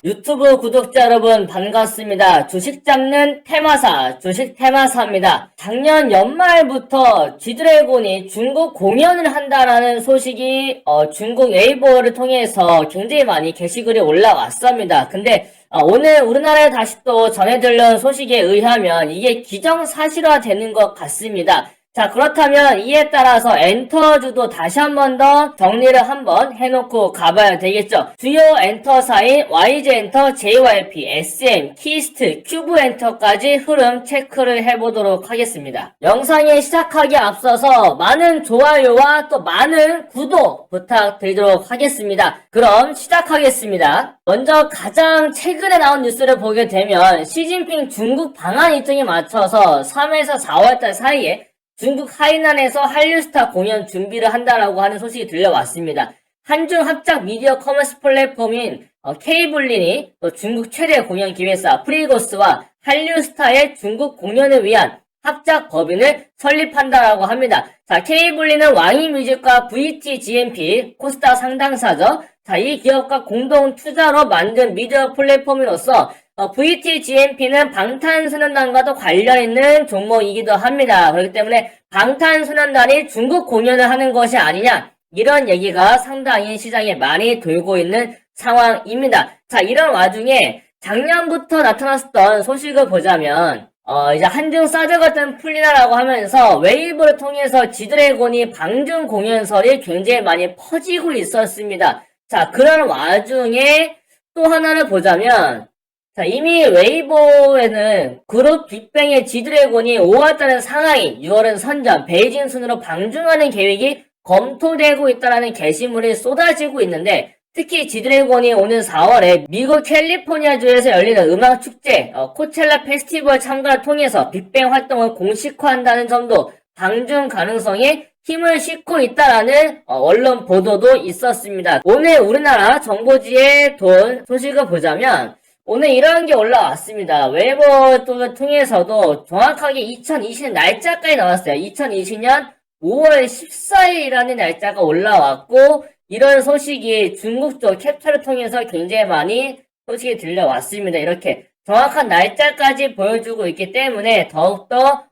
유튜브 구독자 여러분 반갑습니다. 주식 잡는 테마사, 주식 테마사입니다. 작년 연말부터 G드래곤이 중국 공연을 한다라는 소식이 중국 웨이보를 통해서 굉장히 많이 게시글이 올라왔습니다. 근데 오늘 우리나라에 다시 또 전해들은 소식에 의하면 이게 기정사실화 되는 것 같습니다. 자, 그렇다면 이에 따라서 엔터주도 다시 한 번 더 정리를 한번 해놓고 가봐야 되겠죠. 주요 엔터사인 YG엔터, JYP, SM, 키스트, 큐브엔터까지 흐름 체크를 해보도록 하겠습니다. 영상의 시작하기 앞서서 많은 좋아요와 또 많은 구독 부탁드리도록 하겠습니다. 그럼 시작하겠습니다. 먼저 가장 최근에 나온 뉴스를 보게 되면 시진핑 중국 방한 일정에 맞춰서 3에서 4월달 사이에 중국 하이난에서 한류스타 공연 준비를 한다라고 하는 소식이 들려왔습니다. 한중 합작 미디어 커머스 플랫폼인 K블린이 또 중국 최대 공연 기획사 프리고스와 한류스타의 중국 공연을 위한 합작 법인을 설립한다라고 합니다. 자, K블린은 왕이뮤직과 VTGMP, 코스타 상당사죠. 자, 이 기업과 공동 투자로 만든 미디어 플랫폼으로서 VTGMP는 방탄소년단과도 관련 있는 종목이기도 합니다. 그렇기 때문에 방탄소년단이 중국 공연을 하는 것이 아니냐, 이런 얘기가 상당히 시장에 많이 돌고 있는 상황입니다. 자, 이런 와중에 작년부터 나타났었던 소식을 보자면 이제 한중 사드가 좀 풀리나라고 하면서 웨이브를 통해서 G드래곤이 방중 공연설이 굉장히 많이 퍼지고 있었습니다. 자, 그런 와중에 또 하나를 보자면, 자, 이미 웨이보에는 그룹 빅뱅의 G드래곤이 5월달은 상하이, 6월은 선전, 베이징 순으로 방중하는 계획이 검토되고 있다는 게시물이 쏟아지고 있는데, 특히 G드래곤이 오는 4월에 미국 캘리포니아주에서 열리는 음악축제 코첼라 페스티벌 참가를 통해서 빅뱅 활동을 공식화한다는 점도 방중 가능성에 힘을 싣고 있다라는 언론 보도도 있었습니다. 오늘 우리나라 정보지의 돈 소식을 보자면 오늘 이런 게 올라왔습니다. 웨이보 쪽을 통해서도 정확하게 2020년 날짜까지 나왔어요. 2020년 5월 14일이라는 날짜가 올라왔고, 이런 소식이 중국 쪽 캡처를 통해서 굉장히 많이 소식이 들려왔습니다. 이렇게 정확한 날짜까지 보여주고 있기 때문에 더욱더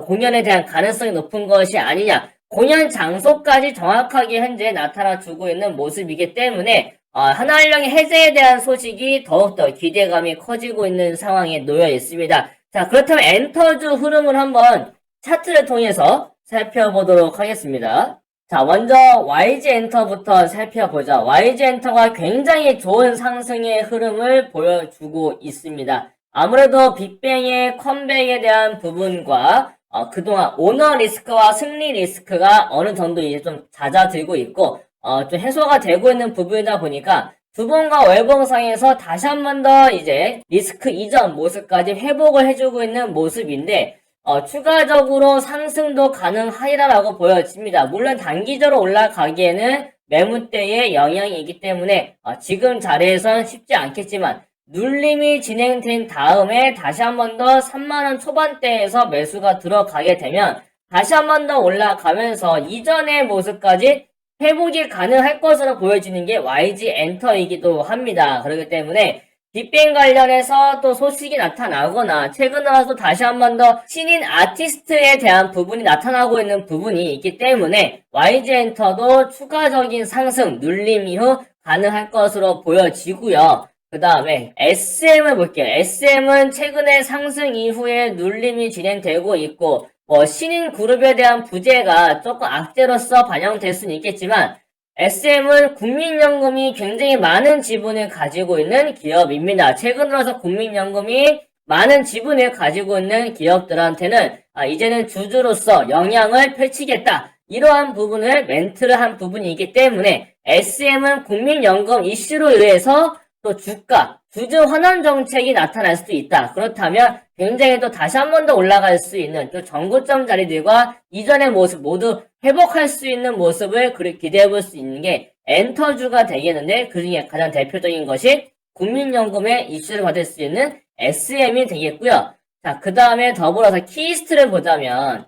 공연에 대한 가능성이 높은 것이 아니냐, 공연 장소까지 정확하게 현재 나타나주고 있는 모습이기 때문에 하나은행의 해제에 대한 소식이 더욱더 기대감이 커지고 있는 상황에 놓여 있습니다. 자, 그렇다면 엔터주 흐름을 한번 차트를 통해서 살펴보도록 하겠습니다. 자, 먼저 YG엔터부터 살펴보자. YG엔터가 굉장히 좋은 상승의 흐름을 보여주고 있습니다. 아무래도 빅뱅의 컴백에 대한 부분과 그동안 오너 리스크와 승리 리스크가 어느 정도 이제 좀 잦아들고 있고 좀 해소가 되고 있는 부분이다 보니까 두 번과 월봉상에서 다시 한 번 더 이제 리스크 이전 모습까지 회복을 해주고 있는 모습인데 추가적으로 상승도 가능하리라고 보여집니다. 물론 단기적으로 올라가기에는 매물대의 영향이 있기 때문에 지금 자리에선 쉽지 않겠지만 눌림이 진행된 다음에 다시 한 번 더 3만원 초반대에서 매수가 들어가게 되면 다시 한 번 더 올라가면서 이전의 모습까지 회복이 가능할 것으로 보여지는 게 YG엔터이기도 합니다. 그렇기 때문에 빅뱅 관련해서 또 소식이 나타나거나 최근 들어서 다시 한 번 더 신인 아티스트에 대한 부분이 나타나고 있는 부분이 있기 때문에 YG엔터도 추가적인 상승, 눌림 이후 가능할 것으로 보여지고요. 그 다음에 SM을 볼게요. SM은 최근에 상승 이후에 눌림이 진행되고 있고 신인 그룹에 대한 부재가 조금 악재로서 반영될 수는 있겠지만 SM은 국민연금이 굉장히 많은 지분을 가지고 있는 기업입니다. 최근 들어서 국민연금이 많은 지분을 가지고 있는 기업들한테는 이제는 주주로서 영향을 펼치겠다, 이러한 부분을 멘트를 한 부분이기 때문에 SM은 국민연금 이슈로 인해서 또 주주 환원 정책이 나타날 수도 있다. 그렇다면 굉장히 또 다시 한 번 더 올라갈 수 있는 또 정고점 자리들과 이전의 모습 모두 회복할 수 있는 모습을 기대해 볼 수 있는 게 엔터주가 되겠는데, 그 중에 가장 대표적인 것이 국민연금의 이슈를 받을 수 있는 SM이 되겠고요. 자, 그 다음에 더불어서 키스트를 보자면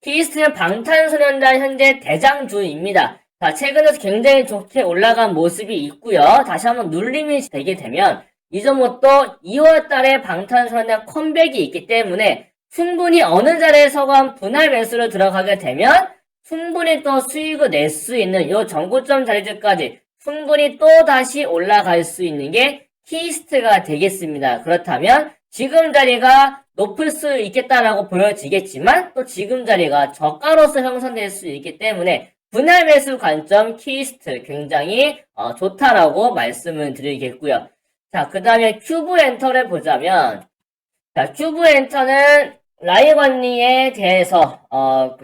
키스트는 방탄소년단 현재 대장주입니다. 자, 최근에 굉장히 좋게 올라간 모습이 있고요. 다시 한번 눌림이 되게 되면 이전부터 2월달에 방탄소년단 컴백이 있기 때문에 충분히 어느 자리에서건 분할 매수로 들어가게 되면 충분히 또 수익을 낼 수 있는 이 전고점 자리들까지 충분히 또 다시 올라갈 수 있는 게 키스트가 되겠습니다. 그렇다면 지금 자리가 높을 수 있겠다라고 보여지겠지만 또 지금 자리가 저가로서 형성될 수 있기 때문에 분할 매수 관점 키스트 굉장히 좋다라고 말씀을 드리겠고요. 자, 그 다음에 큐브 엔터를 보자면, 자, 큐브 엔터는 라이관리에 대해서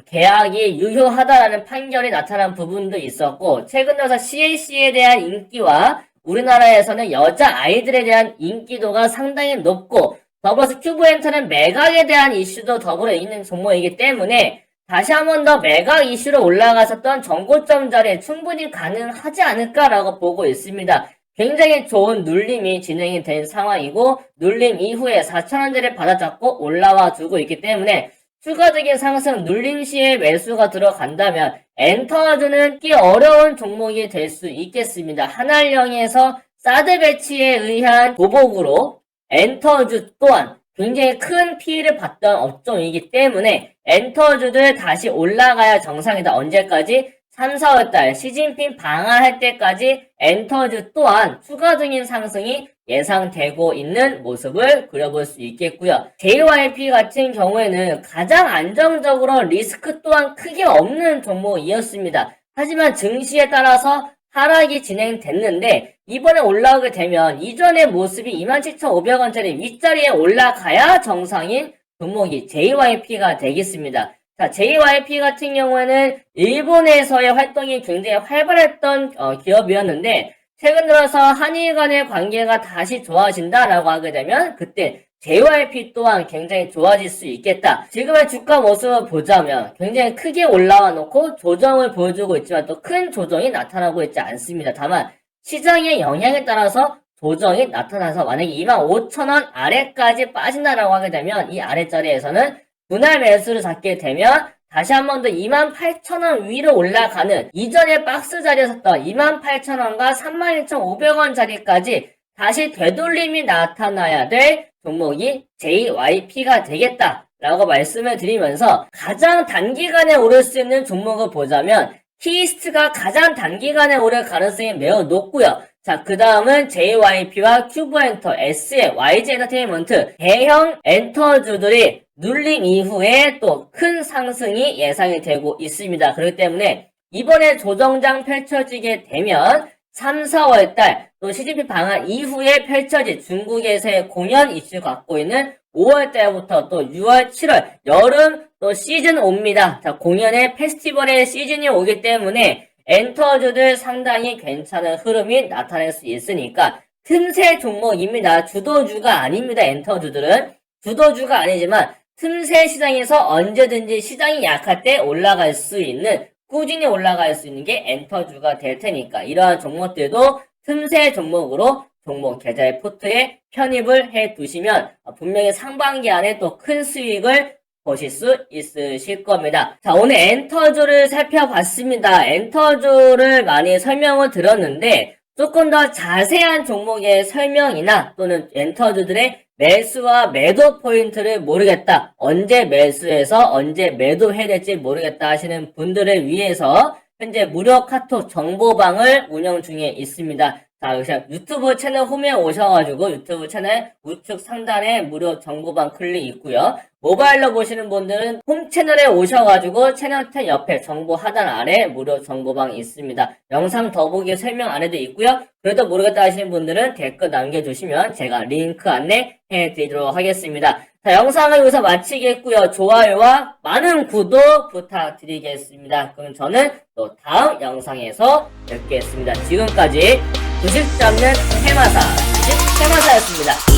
계약이 유효하다라는 판결이 나타난 부분도 있었고, 최근 들어서 CAC에 대한 인기와 우리나라에서는 여자 아이들에 대한 인기도가 상당히 높고, 더불어서 큐브 엔터는 매각에 대한 이슈도 더불어 있는 종목이기 때문에 다시 한 번 더 매각 이슈로 올라갔었던 전고점 자리에 충분히 가능하지 않을까라고 보고 있습니다. 굉장히 좋은 눌림이 진행이 된 상황이고 눌림 이후에 4,000원대를 받아잡고 올라와 주고 있기 때문에 추가적인 상승 눌림 시에 매수가 들어간다면 엔터주는 꽤 어려운 종목이 될 수 있겠습니다. 한알령에서 사드 배치에 의한 보복으로 엔터주 또한 굉장히 큰 피해를 봤던 업종이기 때문에 엔터주들 다시 올라가야 정상이다. 언제까지? 3, 4월달 시진핑 방한할 때까지 엔터주 또한 추가적인 상승이 예상되고 있는 모습을 그려볼 수 있겠고요. JYP 같은 경우에는 가장 안정적으로 리스크 또한 크게 없는 종목이었습니다. 하지만 증시에 따라서 하락이 진행됐는데 이번에 올라오게 되면 이전의 모습이 27,500원짜리 윗자리에 올라가야 정상인 종목이 JYP가 되겠습니다. 자, JYP 같은 경우에는 일본에서의 활동이 굉장히 활발했던 기업이었는데 최근 들어서 한일 간의 관계가 다시 좋아진다라고 하게 되면 그때 JYP 또한 굉장히 좋아질 수 있겠다. 지금의 주가 모습을 보자면 굉장히 크게 올라와 놓고 조정을 보여주고 있지만 또 큰 조정이 나타나고 있지 않습니다. 다만 시장의 영향에 따라서 조정이 나타나서 만약에 25,000원 아래까지 빠진다라고 하게 되면 이 아래자리에서는 분할 매수를 잡게 되면 다시 한 번 더 28,000원 위로 올라가는 이전에 박스 자리에 섰던 28,000원과 31,500원 자리까지 다시 되돌림이 나타나야 될 종목이 JYP가 되겠다라고 말씀을 드리면서 가장 단기간에 오를 수 있는 종목을 보자면 키스트가 가장 단기간에 오를 가능성이 매우 높고요. 자, 그 다음은 JYP와 큐브엔터, SL, YG 엔터테인먼트 대형 엔터주들이 눌림 이후에 또 큰 상승이 예상이 되고 있습니다. 그렇기 때문에 이번에 조정장 펼쳐지게 되면 3, 4월달 또 시진핑 방한 이후에 펼쳐질 중국에서의 공연 이슈 갖고 있는 5월달부터 또 6월, 7월 여름 또 시즌 옵니다. 자, 공연의 페스티벌의 시즌이 오기 때문에 엔터주들 상당히 괜찮은 흐름이 나타날 수 있으니까 틈새 종목입니다. 주도주가 아닙니다. 엔터주들은 주도주가 아니지만 틈새 시장에서 언제든지 시장이 약할 때 올라갈 수 있는 꾸준히 올라갈 수 있는 게 엔터주가 될 테니까 이러한 종목들도 틈새 종목으로 종목 계좌의 포트에 편입을 해 두시면 분명히 상반기 안에 또 큰 수익을 보실 수 있으실 겁니다. 자, 오늘 엔터주를 살펴봤습니다. 엔터주를 많이 설명을 들었는데 조금 더 자세한 종목의 설명이나 또는 엔터주들의 매수와 매도 포인트를 모르겠다. 언제 매수해서 언제 매도해야 될지 모르겠다 하시는 분들을 위해서 현재 무료 카톡 정보방을 운영 중에 있습니다. 자, 유튜브 채널 홈에 오셔가지고 유튜브 채널 우측 상단에 무료 정보방 클릭 있고요. 모바일로 보시는 분들은 홈 채널에 오셔가지고 채널 탭 옆에 정보 하단 아래 무료 정보방 있습니다. 영상 더보기 설명 안에도 있고요. 그래도 모르겠다 하시는 분들은 댓글 남겨주시면 제가 링크 안내해 드리도록 하겠습니다. 자, 영상을 여기서 마치겠고요. 좋아요와 많은 구독 부탁드리겠습니다. 그럼 저는 또 다음 영상에서 뵙겠습니다. 지금까지 주식 잡는 테마사, 주식 테마사였습니다.